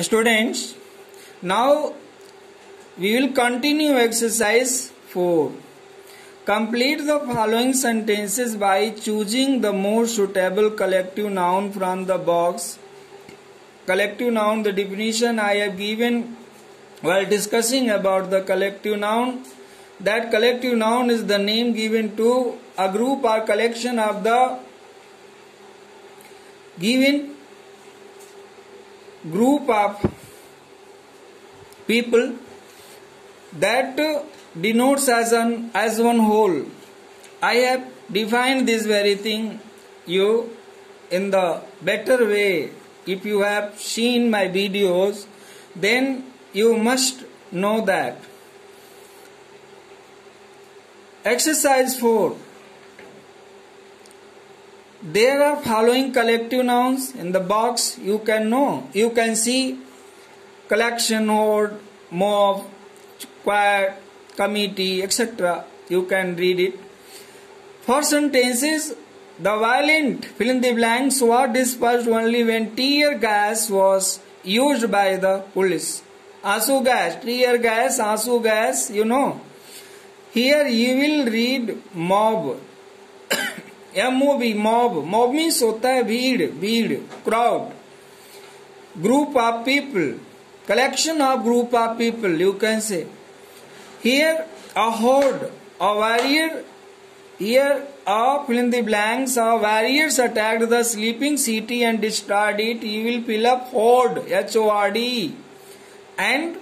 Students, now we will continue exercise 4. Complete the following sentences by choosing the most suitable collective noun from the box. Collective noun, the definition I have given while discussing about the collective noun. That collective noun is the name given to a group or collection of the given group of people that denotes as one whole. I have defined this very thing you in the better way. If you have seen my videos, then you must know that. Exercise 4. There are following collective nouns in the box. You can know. You can see collection, horde, mob, squad, committee, etc. You can read it. For sentences, the violent fill in the blanks was dispersed only when tear gas was used by the police. Asu gas, tear gas, asu gas, you know. Here you will read mob. M-O-B, mob. Mob means होता है भीड़, crowd. Group of people. Collection of group of people, you can say. Here a horde, a warrior. Here a fill in the blanks, a warriors attacked the sleeping city and destroyed it. You will fill up horde, H-O-R-D. And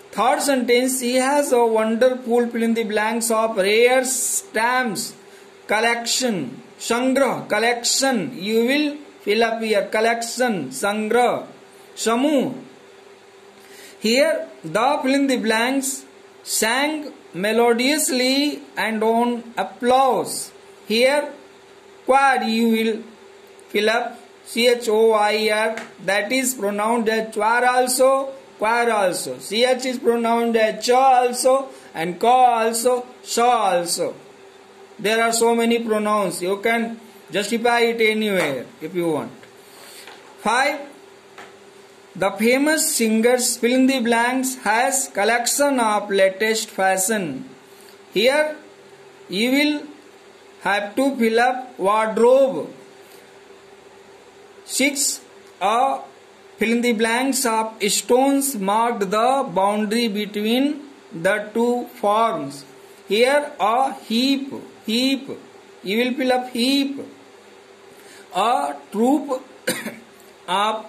third sentence, he has a wonderful fill in the blanks of rare stamps. Collection, Sangrah, collection. You will fill up here, collection, Sangrah, Samu. Here the fill in the blanks sang melodiously and on applause. Here choir you will fill up C-H-O-I-R, that is pronounced as choir also, choir also. C-H is pronounced as cha also and ka also, sha also. There are so many pronouns. You can justify it anywhere if you want. 5. The famous singers fill in the blanks has collection of latest fashion. Here you will have to fill up wardrobe. 6. A fill in the blanks of stones marked the boundary between the two forms. Here a heap. You will fill up heap. A troupe of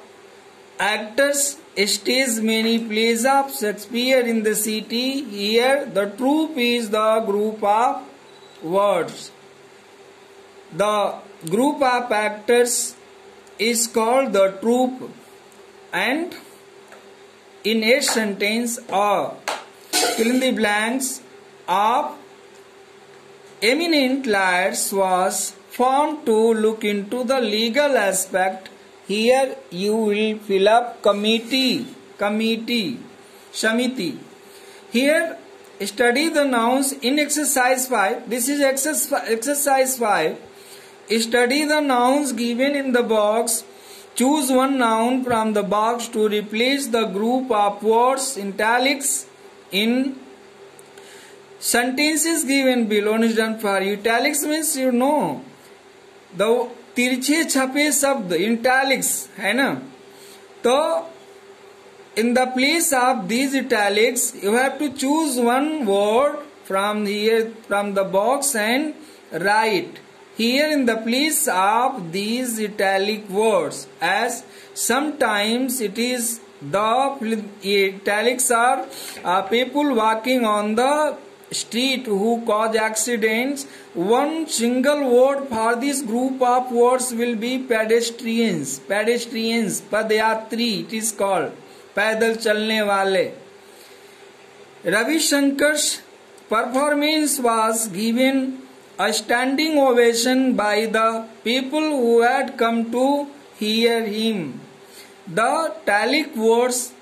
actors stage many plays of Shakespeare in the city. Here the troupe is the group of words. The group of actors is called the troupe. And in a sentence, a fill in the blanks of eminent lawyers was found to look into the legal aspect. Here you will fill up committee, Samiti. Here study the nouns in exercise 5. This is exercise 5. Study the nouns given in the box. Choose one noun from the box to replace the group of words italics in sentences given below. Is done for you. Italics means you know the तिरछे छपे शब्द italics है ना. तो in the place of these italics you have to choose one word from here, from the box, and write here in the place of these italic words, as sometimes it is the italics are people walking on the street who cause accidents. One single word for this group of words will be pedestrians, padayatri it is called, पैदल चलने वाले. Ravi Shankar's performance was given a standing ovation by the people who had come to hear him. The italic words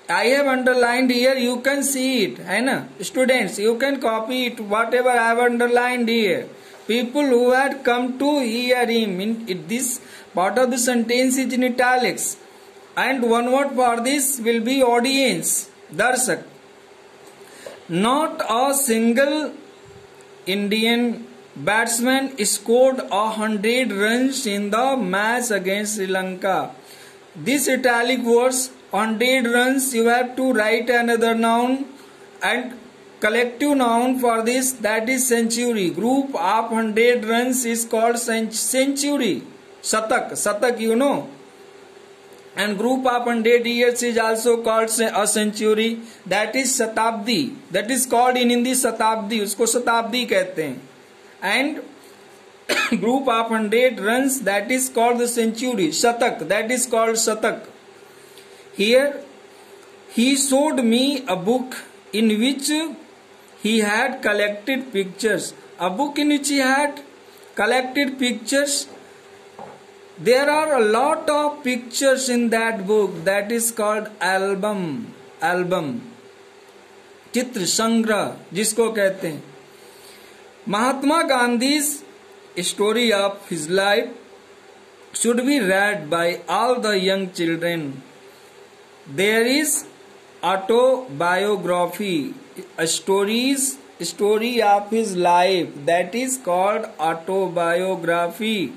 I have underlined here, you can see it, है ना? Students, you can copy it, whatever I have underlined here. People who had come to hear him. In this part of the sentence is in italics. and one word for this will be audience, darshak. Not a single Indian batsman scored 100 runs in the match against Sri Lanka. This italic words 100 runs, you have to write another noun and collective noun for this, that is century. Group of 100 runs is called century. Satak you know. And group of 100 years is also called a century, that is shatabdi, that is called in Hindi shatabdi, usko shatabdi कहते हैं. And group of 100 runs, that is called the century. Shatak, that is called shatak. Here he showed me a book in which he had collected pictures. A book in which he had collected pictures. There are a lot of pictures in that book, that is called album. चित्र संग्रह जिसको कहते हैं. Mahatma Gandhi's story of his life should be read by all the young children. There is autobiography, a story of his life, that is called autobiography.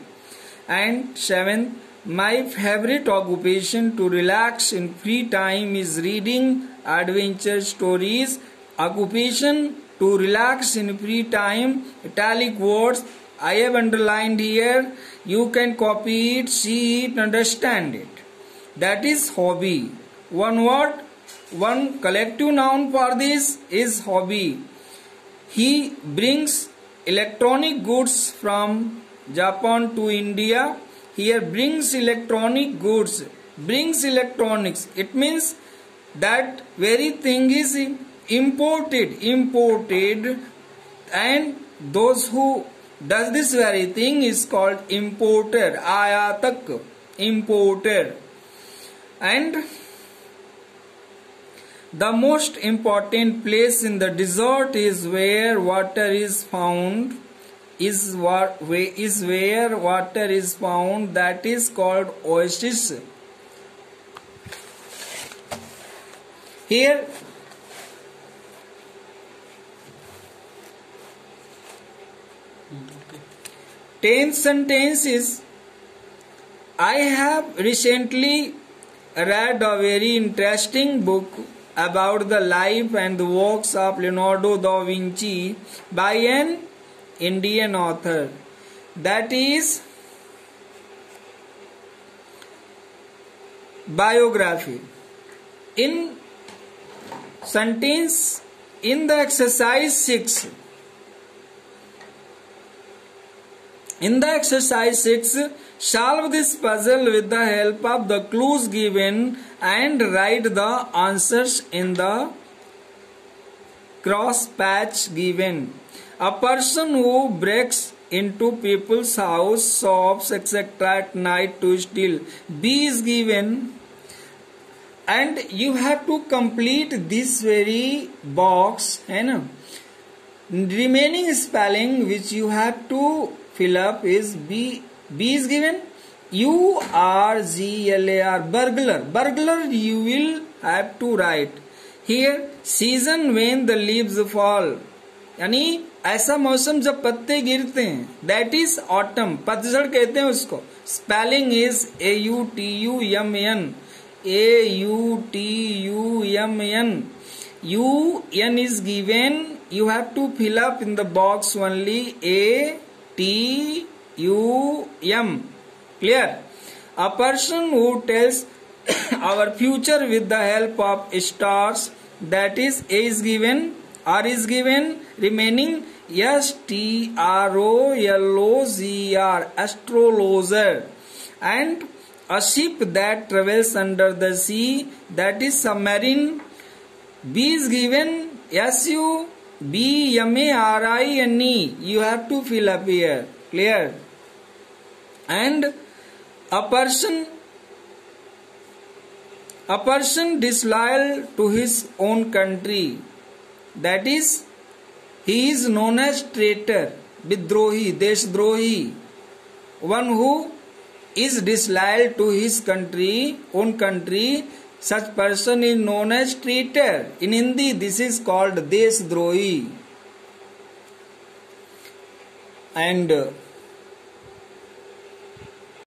And 7th, my favorite occupation to relax in free time is reading adventure stories. Occupation to relax in free time, italic words I have underlined here. You can copy it, see it, understand it. That is hobby. One word, one collective noun for this is hobby. He brings electronic goods from Japan to India. Here brings electronic goods, brings electronics. It means that very thing is imported, and those who does this very thing is called importer, ayatak, importer. And the most important place in the desert is where water is found. Where water is found, that is called oasis. Here tenth sentence is, I have recently read a very interesting book about the life and the works of Leonardo da Vinci by an Indian author. That is biography. In sentence, in the exercise 6, solve this puzzle with the help of the clues given and write the answers in the cross patch given. A person who breaks into people's house, shops, etc. at night to steal. B is given, and you have to complete this very box. है ना? Remaining spelling which you have to fill up is B. B is given. URGLAR, burglar. Burglar you will have to write. Here season when the leaves fall, यानी ऐसा मौसम जब पत्ते गिरते हैं, that is autumn, पतझड़ कहते हैं उसको. Spelling is AUTUMN, AUTUMN. UN is given, you have to fill up in the box only ATUM. Clear? A person who tells our future with the help of stars, that is A is given, R is given, remaining STROLOGR, astrologer. And a ship that travels under the sea, that is submarine. B is given, SUBMARINE, you have to fill up here. Clear? And a person disloyal to his own country, that is he is known as traitor, विद्रोही, देशद्रोही. One who is disloyal to his own country, such person is known as traitor. In Hindi, this is called Desdrohi. And